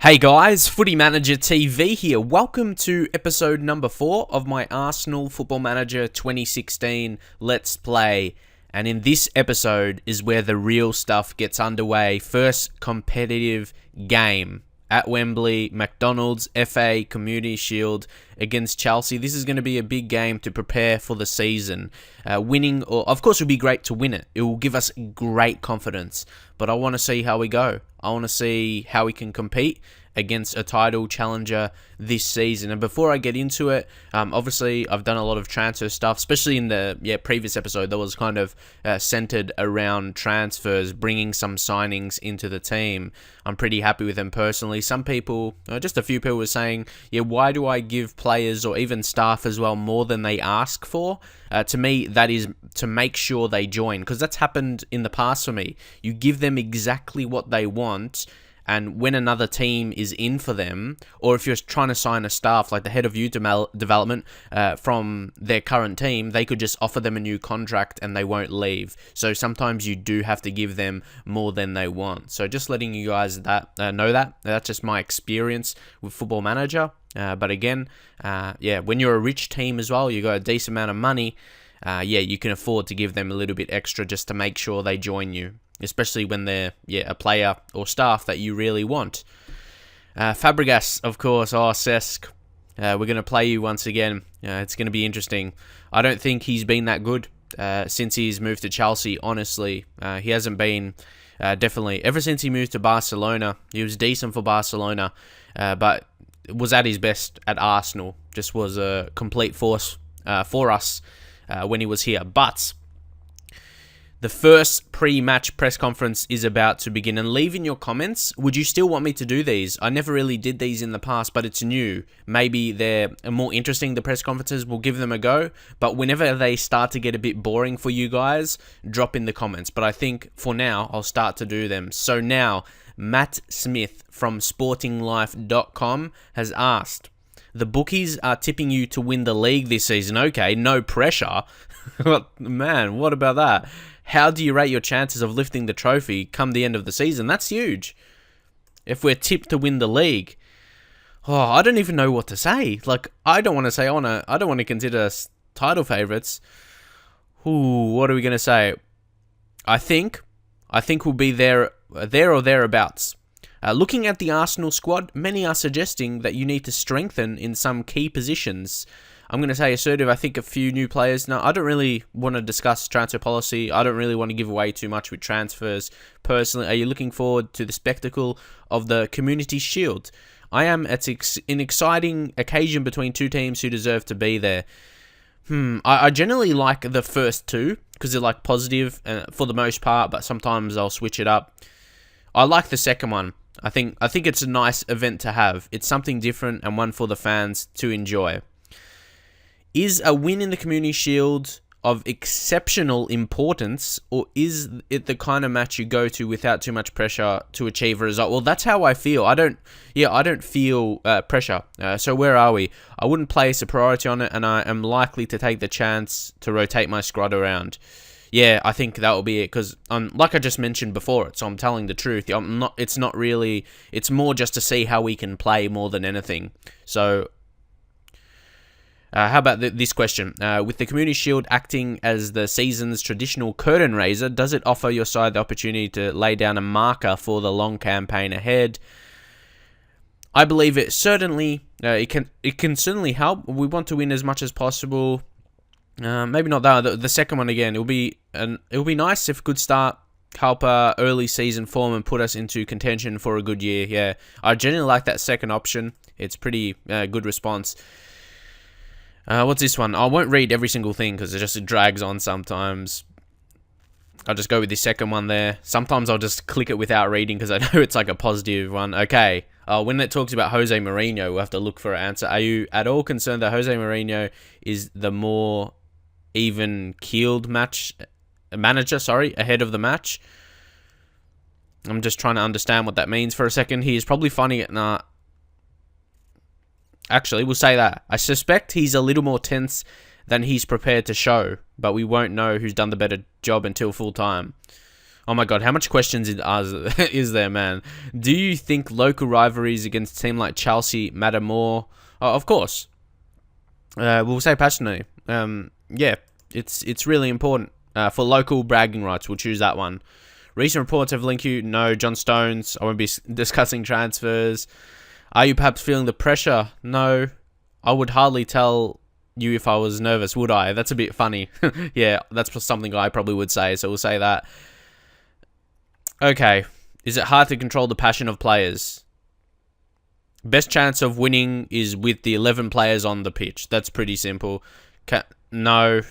Hey guys, Footy Manager TV here. Welcome to episode number 4 of my Arsenal Football Manager 2016 Let's Play. And in this episode is where the real stuff gets underway. First competitive game at Wembley, McDonald's, FA Community Shield against Chelsea. This is going to be a big game to prepare for the season. Winning, of course, it would be great to win it. It will give us great confidence. But I want to see how we go. I want to see how we can compete against a title challenger this season. And before I get into it, obviously I've done a lot of transfer stuff, especially in the previous episode that was kind of centered around transfers, bringing some signings into the team. I'm pretty happy with them personally. Some people, just a few people were saying, why do I give players or even staff as well more than they ask for? To me, that is to make sure they join, because that's happened in the past for me. You give them exactly what they want, and when another team is in for them, or if you're trying to sign a staff like the head of youth development from their current team, they could just offer them a new contract and they won't leave. So sometimes you do have to give them more than they want. So just letting you guys know that. That's just my experience with Football Manager. But again, when you're a rich team as well, you got a decent amount of money, you can afford to give them a little bit extra just to make sure they join you. Especially when they're a player or staff that you really want. Fabregas, of course. Cesc. We're going to play you once again. It's going to be interesting. I don't think he's been that good since he's moved to Chelsea, honestly. He hasn't been, definitely. Ever since he moved to Barcelona, he was decent for Barcelona, but was at his best at Arsenal. Just was a complete force for us when he was here. But the first pre-match press conference is about to begin, and leave in your comments, would you still want me to do these? I never really did these in the past, but it's new. Maybe they're more interesting, the press conferences, we'll give them a go, but whenever they start to get a bit boring for you guys, drop in the comments. But I think for now, I'll start to do them. So now, Matt Smith from sportinglife.com has asked, the bookies are tipping you to win the league this season. Okay, no pressure. Man, what about that? How do you rate your chances of lifting the trophy come the end of the season? That's huge. If we're tipped to win the league, I don't even know what to say. Like, I don't want to say I don't want to consider us title favorites. What are we going to say? I think we'll be there or thereabouts. Looking at the Arsenal squad, many are suggesting that you need to strengthen in some key positions. I'm going to say assertive. I think a few new players. No, I don't really want to discuss transfer policy. I don't really want to give away too much with transfers. Personally, are you looking forward to the spectacle of the Community Shield? I am. It's an exciting occasion between two teams who deserve to be there. I generally like the first two because they're like positive for the most part, but sometimes I'll switch it up. I like the second one. I think it's a nice event to have. It's something different and one for the fans to enjoy. Is a win in the Community Shield of exceptional importance, or is it the kind of match you go to without too much pressure to achieve a result? Well, that's how I feel. I don't feel pressure. So where are we? I wouldn't place a priority on it, and I am likely to take the chance to rotate my squad around. Yeah, I think that will be it, because like I just mentioned before, so I'm telling the truth. It's not really. It's more just to see how we can play more than anything. So. How about this question? With the Community Shield acting as the season's traditional curtain raiser, does it offer your side the opportunity to lay down a marker for the long campaign ahead? I believe it certainly it can certainly help. We want to win as much as possible. Maybe not that. The second one again. It'll be nice if good start help early season form and put us into contention for a good year. Yeah, I genuinely like that second option. It's pretty good response. What's this one? I won't read every single thing because it drags on sometimes. I'll just go with the second one there. Sometimes I'll just click it without reading because I know it's like a positive one. Okay. When it talks about Jose Mourinho, we'll have to look for an answer. Are you at all concerned that Jose Mourinho is the more even-keeled manager, ahead of the match? I'm just trying to understand what that means for a second. He is probably finding it... Actually, we'll say that. I suspect he's a little more tense than he's prepared to show, but we won't know who's done the better job until full time. Oh my god, how much questions is there, man? Do you think local rivalries against a team like Chelsea matter more? Oh, of course. We'll say passionately. Yeah, it's really important. For local bragging rights, we'll choose that one. Recent reports have linked you. No, John Stones. I won't be discussing transfers. Are you perhaps feeling the pressure? No. I would hardly tell you if I was nervous, would I? That's a bit funny. Yeah, that's something I probably would say, so we'll say that. Okay. Is it hard to control the passion of players? Best chance of winning is with the 11 players on the pitch. That's pretty simple. No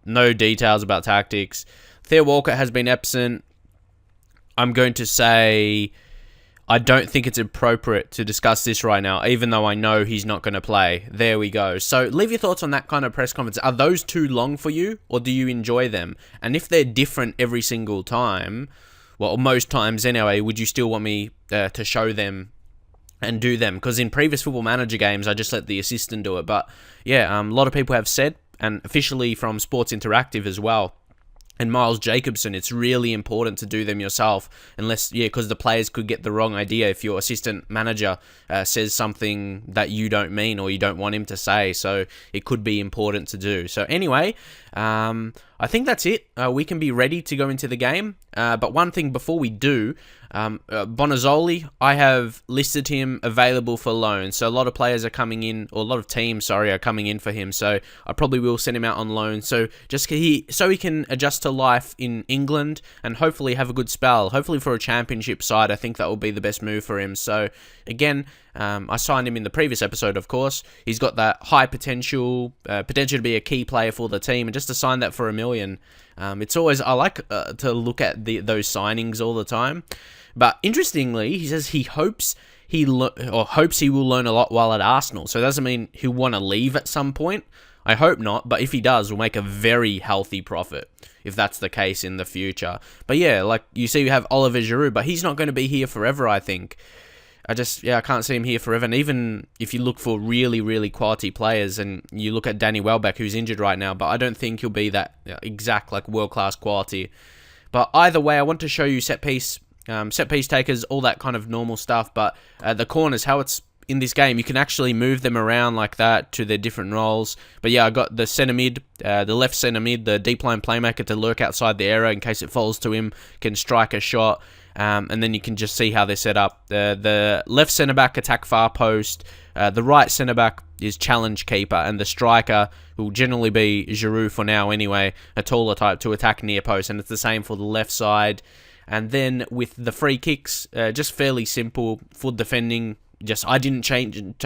details about tactics. Theo Walcott has been absent. I'm going to say I don't think it's appropriate to discuss this right now, even though I know he's not going to play. There we go. So leave your thoughts on that kind of press conference. Are those too long for you, or do you enjoy them? And if they're different every single time, well, most times anyway, would you still want me to show them and do them? Because in previous Football Manager games, I just let the assistant do it. But yeah, a lot of people have said, and officially from Sports Interactive as well, and Miles Jacobson, it's really important to do them yourself, unless, because the players could get the wrong idea if your assistant manager says something that you don't mean or you don't want him to say, so it could be important to do. So anyway, I think that's it. We can be ready to go into the game, but one thing before we do, Bonazzoli, I have listed him available for loan, so a lot of players are coming in, or a lot of teams, are coming in for him, so I probably will send him out on loan, so he can adjust to life in England, and hopefully have a good spell, hopefully for a championship side. I think that will be the best move for him. So again, I signed him in the previous episode, of course. He's got that high potential to be a key player for the team, and just to sign that for $1 million, it's always, I like to look at those signings all the time. But interestingly, he says he hopes he will learn a lot while at Arsenal. So it doesn't mean he'll want to leave at some point. I hope not, but if he does, we'll make a very healthy profit if that's the case in the future. But yeah, like you see, we have Oliver Giroud, but he's not going to be here forever, I think. I can't see him here forever. And even if you look for really, really quality players, and you look at Danny Welbeck, who's injured right now, but I don't think he'll be that exact, like, world-class quality. But either way, I want to show you set piece takers, all that kind of normal stuff. But the corners, how it's in this game, you can actually move them around like that to their different roles. But yeah, I got the centre mid, the left centre mid, the deep line playmaker to lurk outside the area in case it falls to him, can strike a shot. And then you can just see how they're set up. The left centre back attack far post. The right centre back is challenge keeper, and the striker will generally be Giroud for now anyway, a taller type to attack near post, and it's the same for the left side. And then with the free kicks, just fairly simple for defending. I didn't change it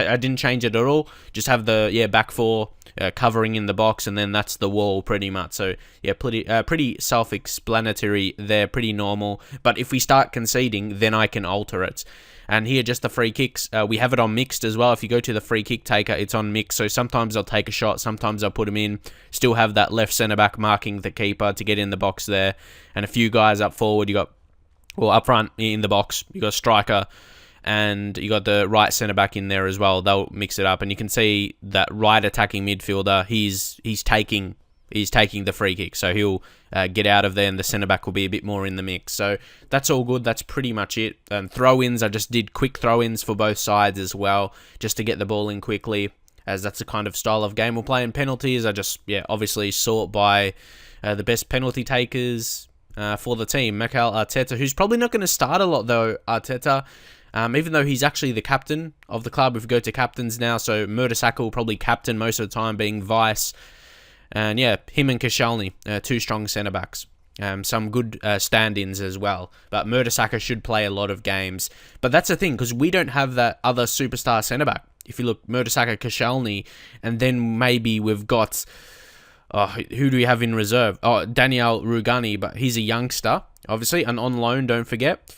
at all. Just have the back four covering in the box, and then that's the wall pretty much. So yeah, pretty self-explanatory there, pretty normal. But if we start conceding, then I can alter it. And here, just the free kicks. We have it on mixed as well. If you go to the free kick taker, it's on mixed. So sometimes I'll take a shot, sometimes I'll put him in. Still have that left centre back marking the keeper to get in the box there. And a few guys up forward. Up front in the box, you got a striker. And you got the right centre back in there as well. They'll mix it up, and you can see that right attacking midfielder. He's taking the free kick, so he'll get out of there, and the centre back will be a bit more in the mix. So that's all good. That's pretty much it. Throw-ins, I just did quick throw-ins for both sides as well, just to get the ball in quickly, as that's the kind of style of game we'll play. And penalties, I just obviously sort by the best penalty takers for the team. Mikel Arteta, who's probably not going to start a lot though. Arteta. Even though he's actually the captain of the club, if we go to captains now, so Mertesacker will probably captain most of the time, being vice. And yeah, him and Koscielny, two strong centre-backs. Some good stand-ins as well. But Mertesacker should play a lot of games. But that's the thing, because we don't have that other superstar centre-back. If you look, Mertesacker, Koscielny, and then maybe we've got... who do we have in reserve? Daniel Rugani, but he's a youngster, obviously, and on loan, don't forget.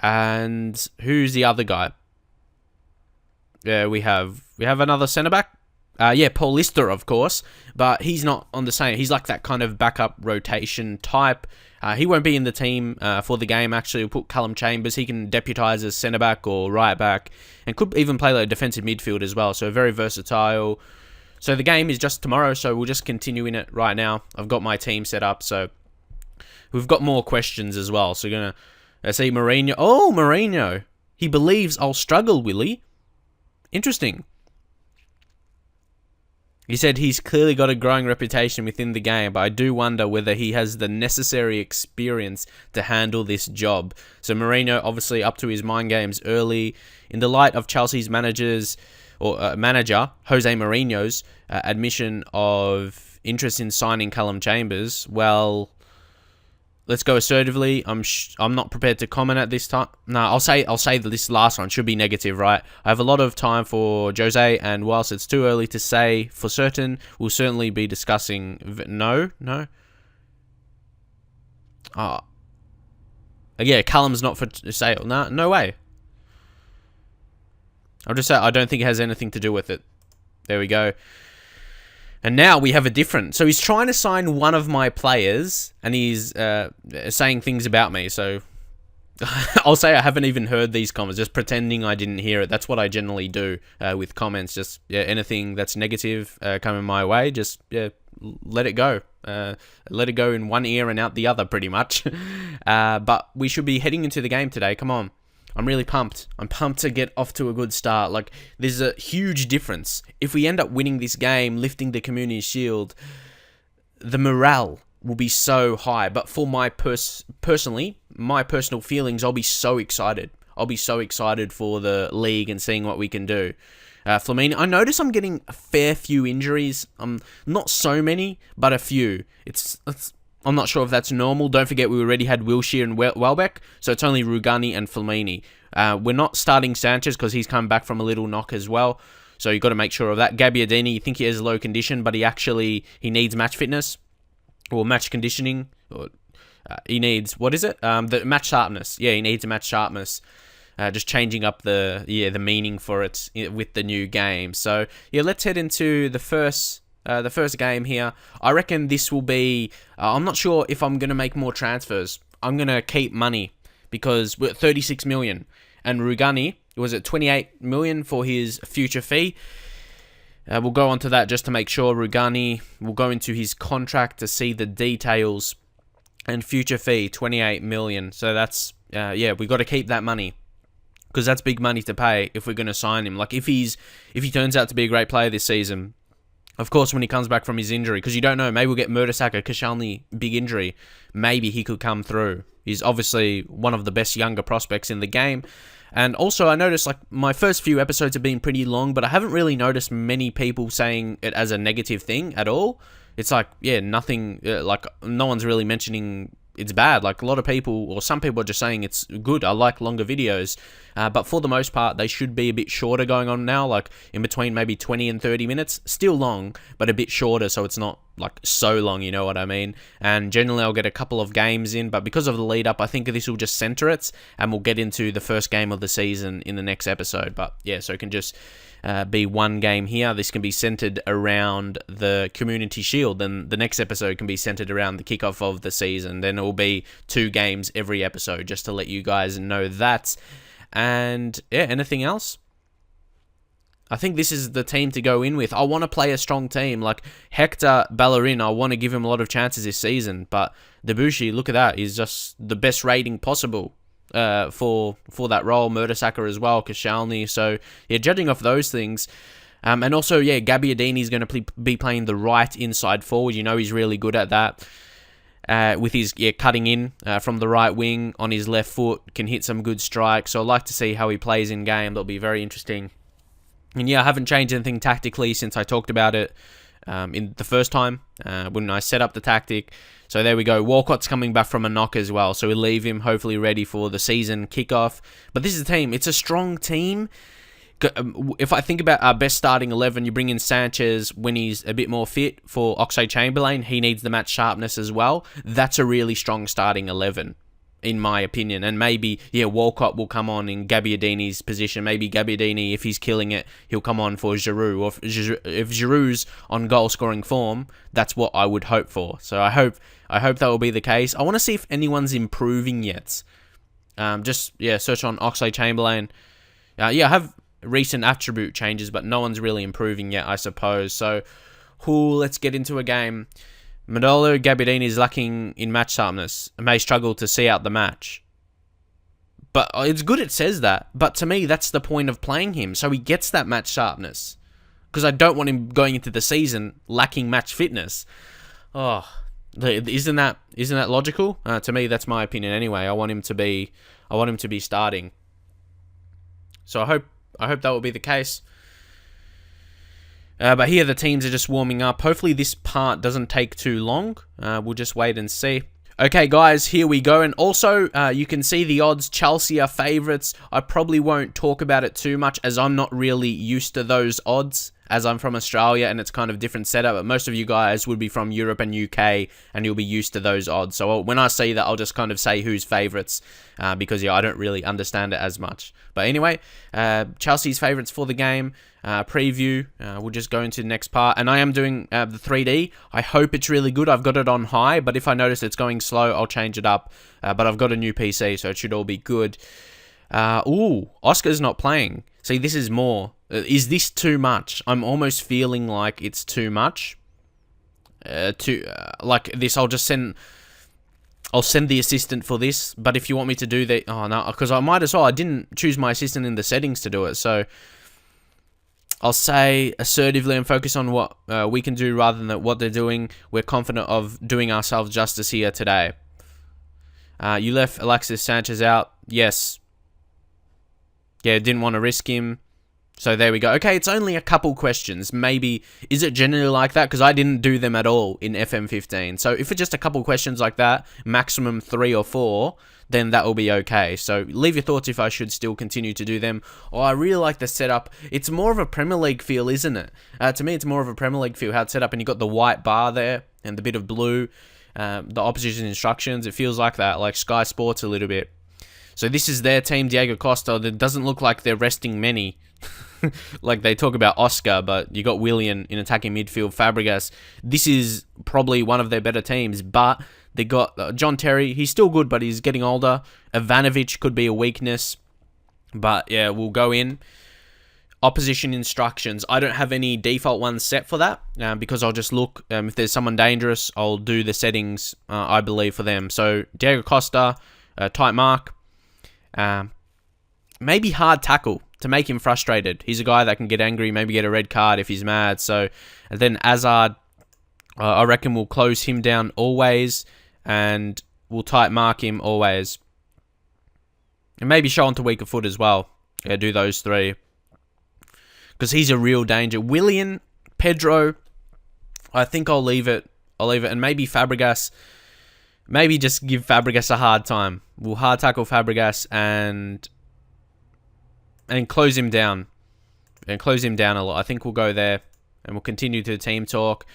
And who's the other guy? We have another centre back. Paul Lister, of course, but he's not on the same. He's like that kind of backup rotation type. He won't be in the team for the game. Actually, we'll put Callum Chambers. He can deputise as centre back or right back, and could even play like defensive midfield as well. So very versatile. So the game is just tomorrow. So we'll just continue in it right now. I've got my team set up. So We've got more questions as well. So we're gonna see Mourinho. Oh, Mourinho. He believes I'll struggle, Willie. Interesting. He said he's clearly got a growing reputation within the game, but I do wonder whether he has the necessary experience to handle this job. So Mourinho obviously up to his mind games early. In the light of Chelsea's manager Jose Mourinho's admission of interest in signing Callum Chambers, well, let's go assertively. I'm not prepared to comment at this time. No, I'll say that this last one should be negative, right? I have a lot of time for Jose, and whilst it's too early to say for certain, we'll certainly be discussing. No. Yeah, Callum's not for sale. No way. I'll just say I don't think it has anything to do with it. There we go. And now we have a different. So he's trying to sign one of my players, and he's saying things about me. So I'll say I haven't even heard these comments, just pretending I didn't hear it. That's what I generally do with comments. Just anything that's negative coming my way, just let it go. Let it go in one ear and out the other, pretty much. But we should be heading into the game today. Come on. I'm really pumped. I'm pumped to get off to a good start. Like, there's a huge difference. If we end up winning this game, lifting the Community Shield, the morale will be so high. But for my personally, my personal feelings, I'll be so excited. I'll be so excited for the league and seeing what we can do. Flamini, I notice I'm getting a fair few injuries. Not so many, but a few. I'm not sure if that's normal. Don't forget we already had Wilshere and Welbeck, so it's only Rugani and Flamini. We're not starting Sanchez because he's come back from a little knock as well, so you've got to make sure of that. Gabbiadini, you think he has low condition, but he needs match fitness or match conditioning. He needs, what is it? The match sharpness. Yeah, he needs a match sharpness. Just changing up the meaning for it with the new game. So yeah, let's head into the first game here. I reckon this will be... I'm not sure if I'm going to make more transfers. I'm going to keep money because we're at 36 million. And Rugani was at 28 million for his future fee. We'll go on to that just to make sure. Rugani will go into his contract to see the details. And future fee, 28 million. So that's... we've got to keep that money. Because that's big money to pay if we're going to sign him. Like, if he turns out to be a great player this season... Of course, when he comes back from his injury, because you don't know, maybe we'll get Mertesacker, Koscielny, big injury. Maybe he could come through. He's obviously one of the best younger prospects in the game. And also, I noticed, like, my first few episodes have been pretty long, but I haven't really noticed many people saying it as a negative thing at all. It's like, nothing, no one's really mentioning it's bad. Like, a lot of people, or some people are just saying it's good. I like longer videos. But for the most part, they should be a bit shorter going on now, like in between maybe 20 and 30 minutes. Still long, but a bit shorter, so it's not like so long, you know what I mean? And generally, I'll get a couple of games in, but because of the lead up, I think this will just center it, and we'll get into the first game of the season in the next episode. But yeah, so it can just be one game here. This can be centered around the Community Shield. Then the next episode can be centered around the kickoff of the season. Then it will be 2 games every episode, just to let you guys know that. And yeah, anything else? I think this is the team to go in with. I want to play a strong team. Like Hector Bellerin, I want to give him a lot of chances this season. But Debussy, look at that. He's just the best rating possible for that role. Mertesacker as well, Koscielny. So yeah, judging off those things. And also, yeah, Gabbiadini is going to be playing the right inside forward. You know he's really good at that. With his cutting in from the right wing on his left foot, can hit some good strikes. So I'd like to see how he plays in game. That'll be very interesting. And yeah, I haven't changed anything tactically since I talked about it in the first time when I set up the tactic. So there we go. Walcott's coming back from a knock as well. So we'll leave him hopefully ready for the season kickoff. But this is the team. It's a strong team. If I think about our best starting 11, you bring in Sanchez when he's a bit more fit for Oxlade-Chamberlain. He needs the match sharpness as well. That's a really strong starting 11, in my opinion. And maybe, Walcott will come on in Gabbiadini's position. Maybe Gabbiadini, if he's killing it, he'll come on for Giroud. Or if Giroud's on goal-scoring form, that's what I would hope for. So I hope that will be the case. I want to see if anyone's improving yet. Search on Oxlade-Chamberlain. I have recent attribute changes, but no one's really improving yet, I suppose. So, let's get into a game. Manolo Gabbiadini is lacking in match sharpness and may struggle to see out the match. But it's good it says that. But to me, that's the point of playing him, so he gets that match sharpness. Because I don't want him going into the season lacking match fitness. Oh, isn't that logical? To me, that's my opinion anyway. I want him to be starting. So I hope that will be the case. But here the teams are just warming up. Hopefully this part doesn't take too long. We'll just wait and see. Okay, guys, here we go. And also, you can see the odds. Chelsea are favourites. I probably won't talk about it too much as I'm not really used to those odds, as I'm from Australia and it's kind of different setup. But most of you guys would be from Europe and UK and you'll be used to those odds. So when I say that, I'll just kind of say who's favourites because, yeah, I don't really understand it as much. But anyway, Chelsea's favourites for the game. Preview. We'll just go into the next part. And I am doing the 3D. I hope it's really good. I've got it on high, but if I notice it's going slow, I'll change it up. But I've got a new PC, so it should all be good. Oscar's not playing. See, this is more. Is this too much? I'm almost feeling like it's too much. Like this, I'll send the assistant for this. But if you want me to do that, oh no, because I might as well. I didn't choose my assistant in the settings to do it, so I'll say assertively and focus on what we can do rather than what they're doing. We're confident of doing ourselves justice here today. You left Alexis Sanchez out. Yes. Yeah, didn't want to risk him. So there we go. Okay, it's only a couple questions. Maybe, is it generally like that? Because I didn't do them at all in FM15. So if it's just a couple questions like that, maximum 3 or 4, then that will be okay. So leave your thoughts if I should still continue to do them. Oh, I really like the setup. It's more of a Premier League feel, isn't it? To me, it's more of a Premier League feel, how it's set up. And you've got the white bar there and the bit of blue. The opposition instructions. It feels like that, like Sky Sports a little bit. So this is their team, Diego Costa. It doesn't look like they're resting many. Like they talk about Oscar, but you got Willian in attacking midfield, Fabregas. This is probably one of their better teams, but they got John Terry. He's still good, but he's getting older. Ivanovic could be a weakness, but yeah, we'll go in. Opposition instructions. I don't have any default ones set for that because I'll just look. If there's someone dangerous, I'll do the settings, I believe, for them. So Diego Costa, tight mark. Maybe hard tackle to make him frustrated. He's a guy that can get angry, maybe get a red card if he's mad. So, and then Hazard, I reckon we'll close him down always, and we'll tight mark him always. And maybe show onto weaker foot as well. Yeah, do those 3. Because he's a real danger. Willian, Pedro, I think I'll leave it. And maybe Fabregas. Maybe just give Fabregas a hard time. We'll hard tackle Fabregas and close him down. And close him down a lot. I think we'll go there. And we'll continue to team talk.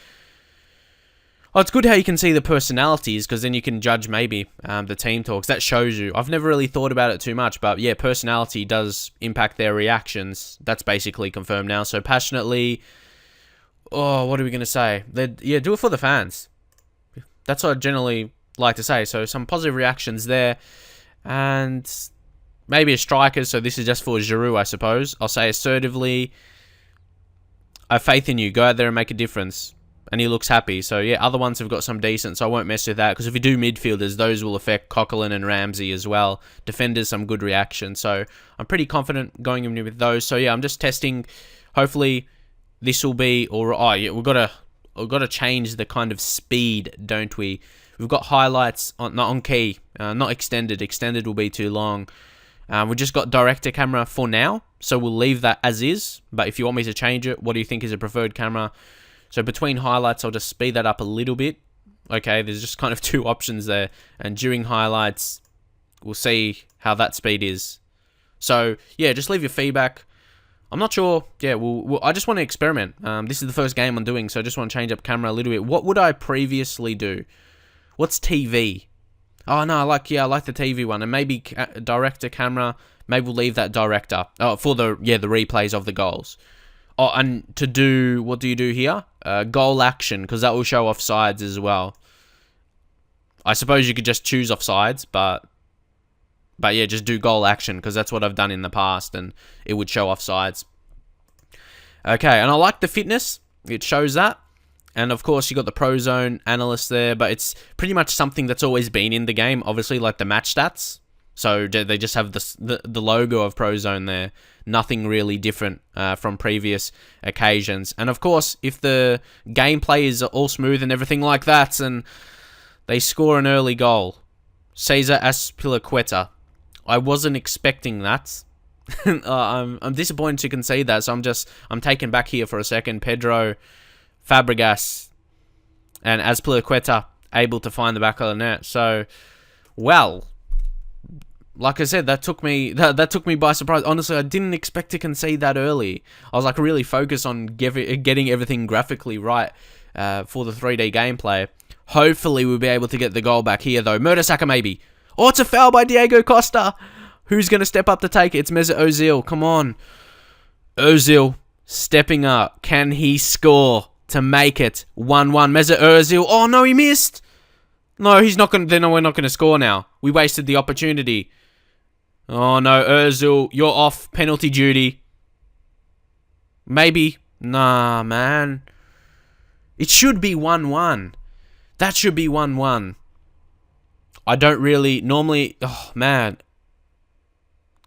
Oh, it's good how you can see the personalities, because then you can judge maybe the team talks. That shows you. I've never really thought about it too much, but yeah, personality does impact their reactions. That's basically confirmed now. So passionately, oh, what are we going to say? Yeah, do it for the fans. That's what I generally like to say. So some positive reactions there. And maybe a striker, so this is just for Giroud, I suppose. I'll say assertively, I have faith in you. Go out there and make a difference. And he looks happy. So, yeah, other ones have got some decent, so I won't mess with that. Because if we do midfielders, those will affect Coquelin and Ramsey as well. Defenders, some good reaction. So, I'm pretty confident going in with those. So, yeah, I'm just testing. Hopefully, this will be... Oh, yeah, we've got to change the kind of speed, don't we? We've got highlights, not on key, not extended. Extended will be too long. We've just got director camera for now. So, we'll leave that as is. But if you want me to change it, what do you think is a preferred camera? So between highlights, I'll just speed that up a little bit. Okay, there's just kind of 2 options there. And during highlights, we'll see how that speed is. So, yeah, just leave your feedback. I'm not sure. Yeah, I just want to experiment. This is the first game I'm doing, so I just want to change up camera a little bit. What would I previously do? What's TV? Oh, no, I like the TV one. And maybe director camera. Maybe we'll leave that director. Oh, for the replays of the goals. Oh, and to do, what do you do here? Goal action, because that will show offsides as well. I suppose you could just choose offsides, but yeah, just do goal action, because that's what I've done in the past, and it would show offsides. Okay, and I like the fitness. It shows that. And of course, you got the Pro Zone analyst there, but it's pretty much something that's always been in the game, obviously, like the match stats. So they just have the logo of Pro Zone there. Nothing really different from previous occasions. And of course, if the gameplay is all smooth and everything like that, and they score an early goal. Cesar Azpilicueta. I wasn't expecting that. I'm disappointed to concede that, so I'm taken back here for a second. Pedro, Fabregas, and Azpilicueta able to find the back of the net. So, well, like I said, that took me by surprise. Honestly, I didn't expect to concede that early. I was like really focused on getting everything graphically right for the 3D gameplay. Hopefully, we'll be able to get the goal back here, though. Mertesacker, maybe. Oh, it's a foul by Diego Costa. Who's going to step up to take it? It's Mesut Ozil. Come on. Ozil stepping up. Can he score to make it 1-1? Mesut Ozil. Oh, no, he missed. No, he's not going to... Then we're not going to score now. We wasted the opportunity. Oh, no, Ozil. You're off penalty duty. Maybe. Nah, man. It should be 1-1. That should be 1-1. I don't really... Normally... Oh, man.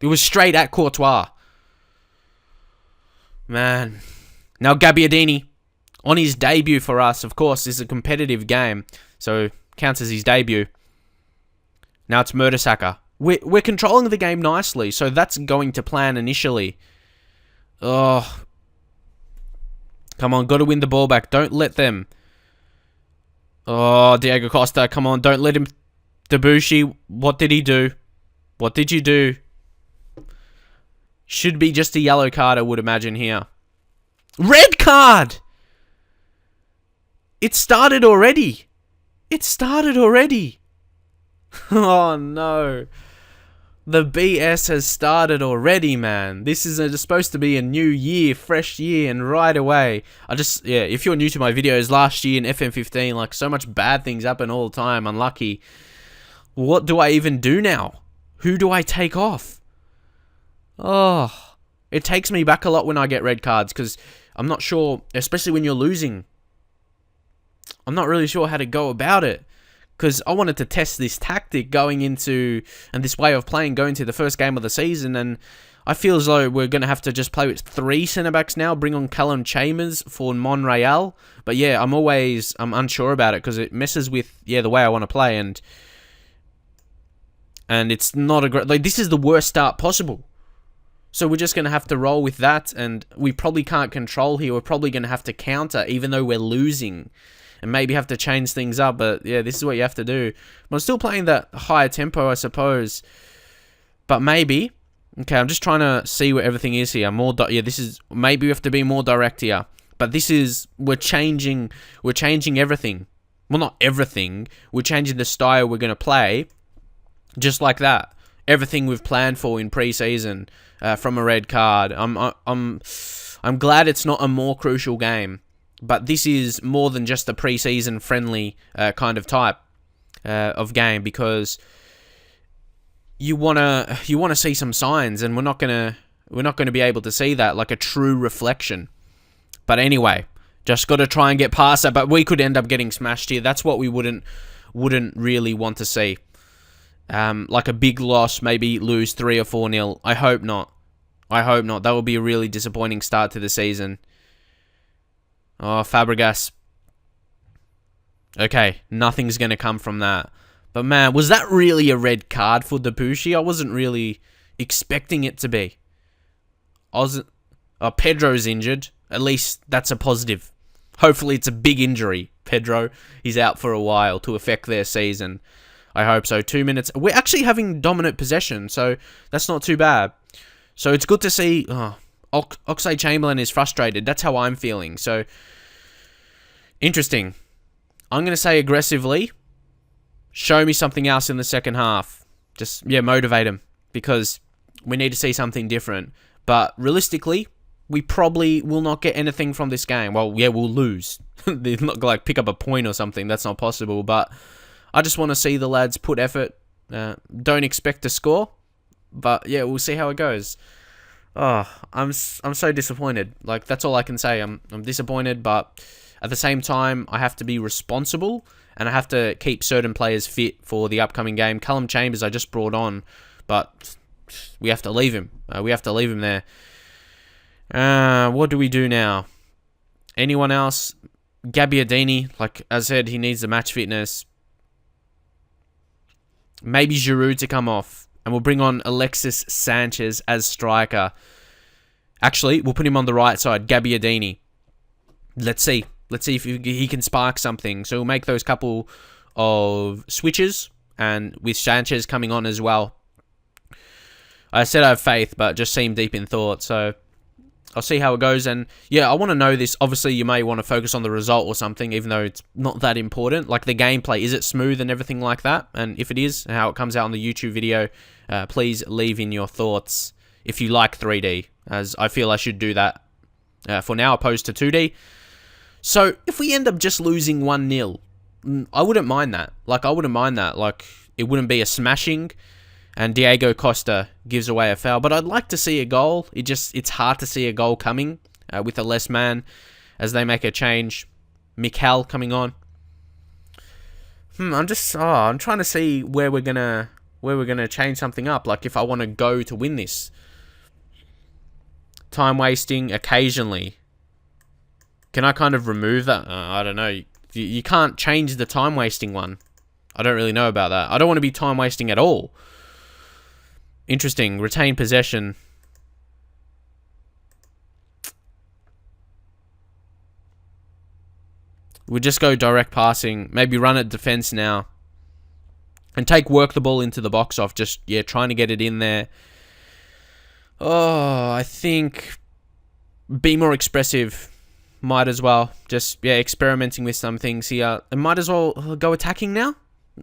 It was straight at Courtois. Man. Now Gabbiadini. On his debut for us, of course, this is a competitive game. So, counts as his debut. Now it's Mertesacker. We're controlling the game nicely. So, that's going to plan initially. Oh. Come on, got to win the ball back. Don't let them... Oh, Diego Costa, come on. Don't let him... Debussy, what did he do? What did you do? Should be just a yellow card, I would imagine, here. Red card! It started already. It started already. Oh, no. The BS has started already, man. This is supposed to be a new year, fresh year, and right away. If you're new to my videos, last year in FM15, like, so much bad things happen all the time. Unlucky. What do I even do now? Who do I take off? Oh, it takes me back a lot when I get red cards, because I'm not sure, especially when you're losing. I'm not really sure how to go about it. Because I wanted to test this tactic going into, and this way of playing going to the first game of the season, and I feel as though we're going to have to just play with 3 centre-backs now, bring on Callum Chambers for Monreal. But yeah, I'm unsure about it, because it messes with, the way I want to play, and it's not a great, like, this is the worst start possible. So we're just going to have to roll with that, and we probably can't control here. We're probably going to have to counter, even though we're losing. And maybe have to change things up, but yeah, this is what you have to do. But I'm still playing that higher tempo, I suppose. But maybe. Okay, I'm just trying to see where everything is here. This is... Maybe we have to be more direct here. But this is... We're changing everything. Well, not everything. We're changing the style we're going to play. Just like that. Everything we've planned for in pre-season from a red card. I'm glad it's not a more crucial game. But this is more than just a pre-season friendly kind of type of game, because you wanna see some signs, and we're not gonna be able to see that, like a true reflection. But anyway, just got to try and get past that. But we could end up getting smashed here. That's what we wouldn't really want to see. Like a big loss, maybe lose 3 or 4-0. I hope not. That would be a really disappointing start to the season. Oh, Fabregas. Okay, nothing's going to come from that. But man, was that really a red card for Debussy? I wasn't really expecting it to be. Pedro's injured. At least that's a positive. Hopefully it's a big injury. Pedro, he's out for a while to affect their season. I hope so. 2 minutes. We're actually having dominant possession, so that's not too bad. So it's good to see... Oxlade-Chamberlain is frustrated. That's how I'm feeling. So, interesting. I'm going to say aggressively, show me something else in the second half. Just, motivate him. Because we need to see something different. But realistically, we probably will not get anything from this game. Well, we'll lose. They're not going to pick up a point or something. That's not possible. But I just want to see the lads put effort. Don't expect to score. But, we'll see how it goes. Oh, I'm so disappointed. Like, that's all I can say. I'm disappointed, but At the same time, I have to be responsible, and I have to keep certain players fit for the upcoming game. Callum Chambers I just brought on, but we have to leave him. We have to leave him there. What do we do now? Anyone else? Gabbiadini, like I said, he needs the match fitness. Maybe Giroud to come off. And we'll bring on Alexis Sanchez as striker. Actually, we'll put him on the right side. Gabbiadini. Let's see. Let's see if he can spark something. So we'll make those couple of switches. And with Sanchez coming on as well. I said I have faith, but just seem deep in thought. So I'll see how it goes. And yeah, I want to know this. Obviously, you may want to focus on the result or something, even though it's not that important. Like the gameplay, is it smooth and everything like that? And if it is, how it comes out on the YouTube video, please leave in your thoughts if you like 3D, as I feel I should do that for now, opposed to 2D. So if we end up just losing 1-0, I wouldn't mind that. Like, it wouldn't be a smashing. And Diego Costa gives away a foul. But I'd like to see a goal. It's hard to see a goal coming with a less man as they make a change. Mikel coming on. I'm trying to see where we're gonna change something up. Like if I want to go to win this. Time wasting occasionally. Can I kind of remove that? I don't know. You can't change the time wasting one. I don't really know about that. I don't want to be time wasting at all. Interesting. Retain possession. We'll just go direct passing. Maybe run at defense now. And work the ball into the box off. Just, trying to get it in there. Oh, I think be more expressive. Might as well. Just, experimenting with some things here. And might as well go attacking now.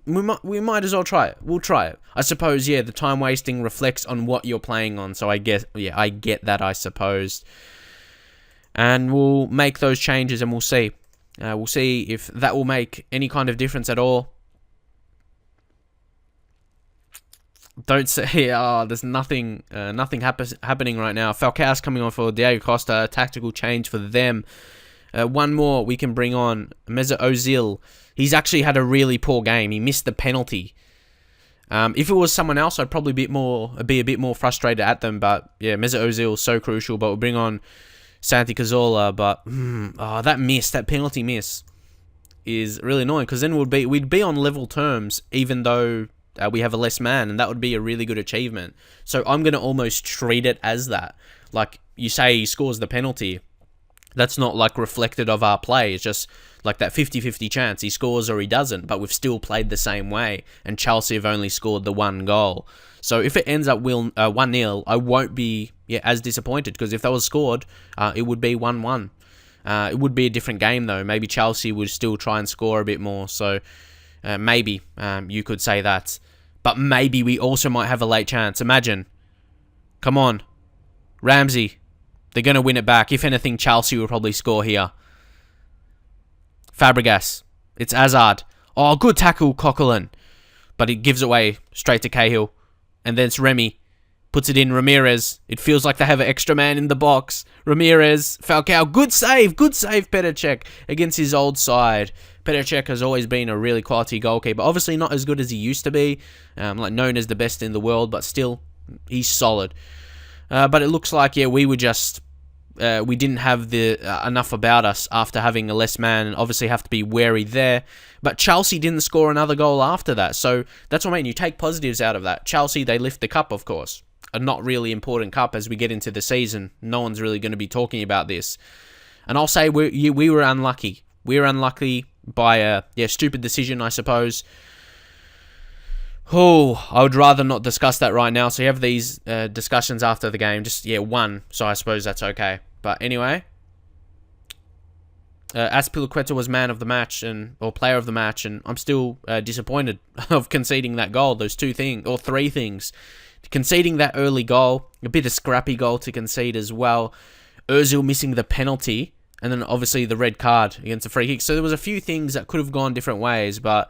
We might as well try it. We'll try it. I suppose, the time wasting reflects on what you're playing on. So I guess, I get that, I suppose. And we'll make those changes and we'll see. We'll see if that will make any kind of difference at all. Don't say, there's nothing happening right now. Falcao's coming on for Diego Costa. Tactical change for them. One more we can bring on. Mesut Ozil. He's actually had a really poor game. He missed the penalty. If it was someone else, I'd probably be a bit more frustrated at them. But Mesut Ozil is so crucial. But we'll bring on Santi Cazorla. But that penalty miss is really annoying because then we'd be on level terms, even though we have a less man, and that would be a really good achievement. So I'm gonna almost treat it as that. Like you say, he scores the penalty. That's not like reflected of our play. It's just like that 50-50 chance. He scores or he doesn't, but we've still played the same way. And Chelsea have only scored the one goal. So if it ends up 1-0, I won't be as disappointed, because if that was scored, it would be 1-1. It would be a different game though. Maybe Chelsea would still try and score a bit more. So maybe you could say that. But maybe we also might have a late chance. Imagine. Come on. Ramsey. They're going to win it back. If anything, Chelsea will probably score here. Fabregas. It's Hazard. Oh, good tackle, Coquelin. But it gives away straight to Cahill. And then it's Remy. Puts it in. Ramirez. It feels like they have an extra man in the box. Ramirez. Falcao. Good save. Good save, Petr Cech, against his old side. Petr Cech has always been a really quality goalkeeper. Obviously not as good as he used to be. Known as the best in the world. But still, he's solid. But it looks like, we were just... we didn't have the enough about us after having a less man, and obviously have to be wary there. But Chelsea didn't score another goal after that. So that's what I mean. You take positives out of that. Chelsea, they lift the cup, of course. A not really important cup as we get into the season. No one's really going to be talking about this. And I'll say we were unlucky. We were unlucky by a stupid decision, I suppose. Oh, I would rather not discuss that right now. So you have these discussions after the game. Just, one. So I suppose that's okay. But anyway, Azpilicueta was man of the match or player of the match, and I'm still disappointed of conceding that goal. Those three things. Conceding that early goal, a bit of scrappy goal to concede as well. Ozil missing the penalty, and then obviously the red card against the free kick. So there was a few things that could have gone different ways, but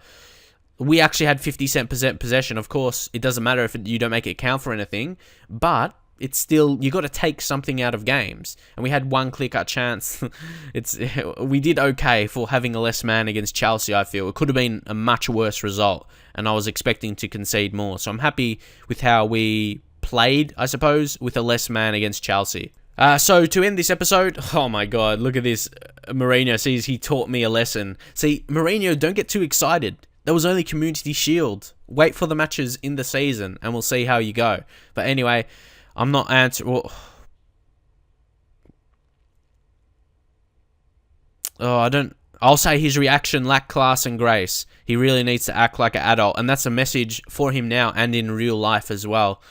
we actually had 50% possession. Of course, it doesn't matter if you don't make it count for anything, but it's still, you got to take something out of games. And we had one clear-cut chance. We did okay for having a less man against Chelsea, I feel. It could have been a much worse result, and I was expecting to concede more. So I'm happy with how we played, I suppose, with a less man against Chelsea. So to end this episode, oh my god, look at this. Mourinho says he taught me a lesson. See, Mourinho, don't get too excited. That was only Community Shield. Wait for the matches in the season, and we'll see how you go. But anyway, I'm not answering. Well, I'll say his reaction lacked class and grace. He really needs to act like an adult, and that's a message for him now and in real life as well.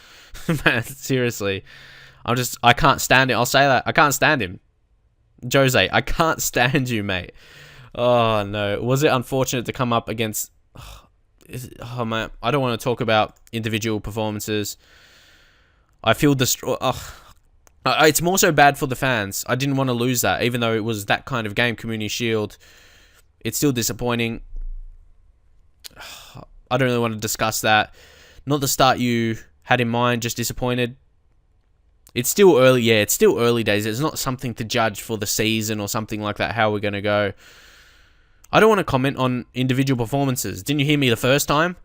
Man, seriously. I can't stand him. I'll say that. I can't stand him. Jose, I can't stand you, mate. Oh, no. Was it unfortunate to come up against... Oh, man. I don't want to talk about individual performances. I feel destroyed. It's more so bad for the fans. I didn't want to lose that, even though it was that kind of game, Community Shield. It's still disappointing. I don't really want to discuss that. Not the start you had in mind, just disappointed. It's still early, yeah, it's still early days. It's not something to judge for the season or something like that, how we're going to go. I don't want to comment on individual performances. Didn't you hear me the first time?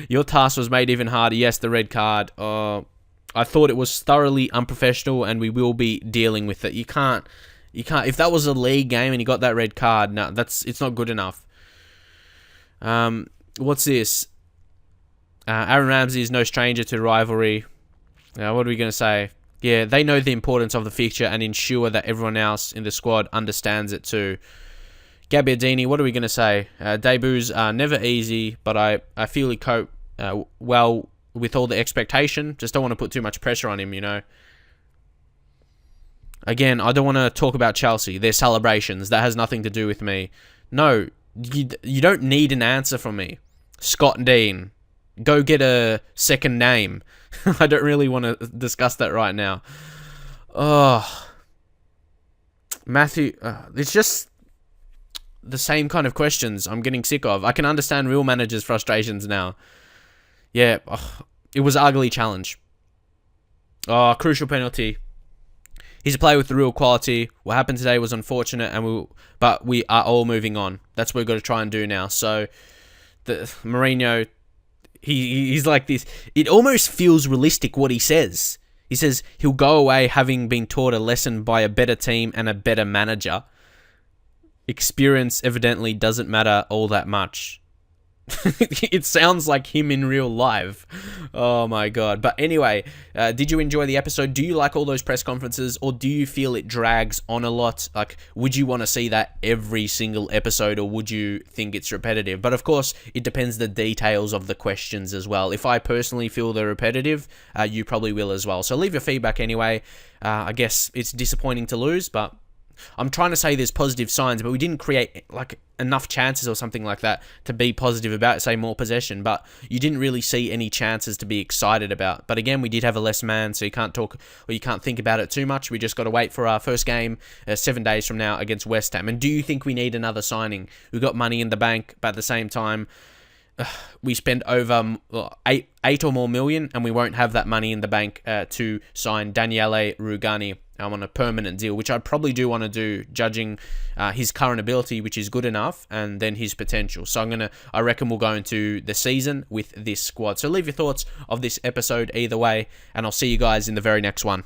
Your task was made even harder. Yes, the red card. I thought it was thoroughly unprofessional, and we will be dealing with it. You can't. If that was a league game and you got that red card, no, it's not good enough. What's this? Aaron Ramsey is no stranger to rivalry. What are we going to say? Yeah, they know the importance of the fixture and ensure that everyone else in the squad understands it too. Gabbiadini, what are we going to say? Debuts are never easy, but I feel he coped well with all the expectation. Just don't want to put too much pressure on him, you know. Again, I don't want to talk about Chelsea, their celebrations. That has nothing to do with me. No, you don't need an answer from me. Scott Dean, go get a second name. I don't really want to discuss that right now. Oh, Matthew, it's just the same kind of questions I'm getting sick of. I can understand real managers' frustrations now. Yeah, it was an ugly challenge. Crucial penalty. He's a player with the real quality. What happened today was unfortunate, but we are all moving on. That's what we've got to try and do now. So, Mourinho, he's like this. It almost feels realistic what he says. He says he'll go away having been taught a lesson by a better team and a better manager. Experience evidently doesn't matter all that much. It sounds like him in real life. Oh my god. But anyway, did you enjoy the episode? Do you like all those press conferences, or do you feel it drags on a lot? Like, would you want to see that every single episode, or would you think it's repetitive? But of course, it depends the details of the questions as well. If I personally feel they're repetitive, you probably will as well. So leave your feedback anyway. I guess it's disappointing to lose, but I'm trying to say there's positive signs, but we didn't create like enough chances or something like that to be positive about, say more possession, but you didn't really see any chances to be excited about. But again, we did have a less man, so you can't talk or you can't think about it too much. We just got to wait for our first game 7 days from now against West Ham. And do you think we need another signing? We've got money in the bank, but at the same time, we spend over eight or more million, and we won't have that money in the bank to sign Daniele Rugani on a permanent deal, which I probably do want to do, judging his current ability, which is good enough, and then his potential. So I reckon we'll go into the season with this squad. So leave your thoughts of this episode either way, and I'll see you guys in the very next one.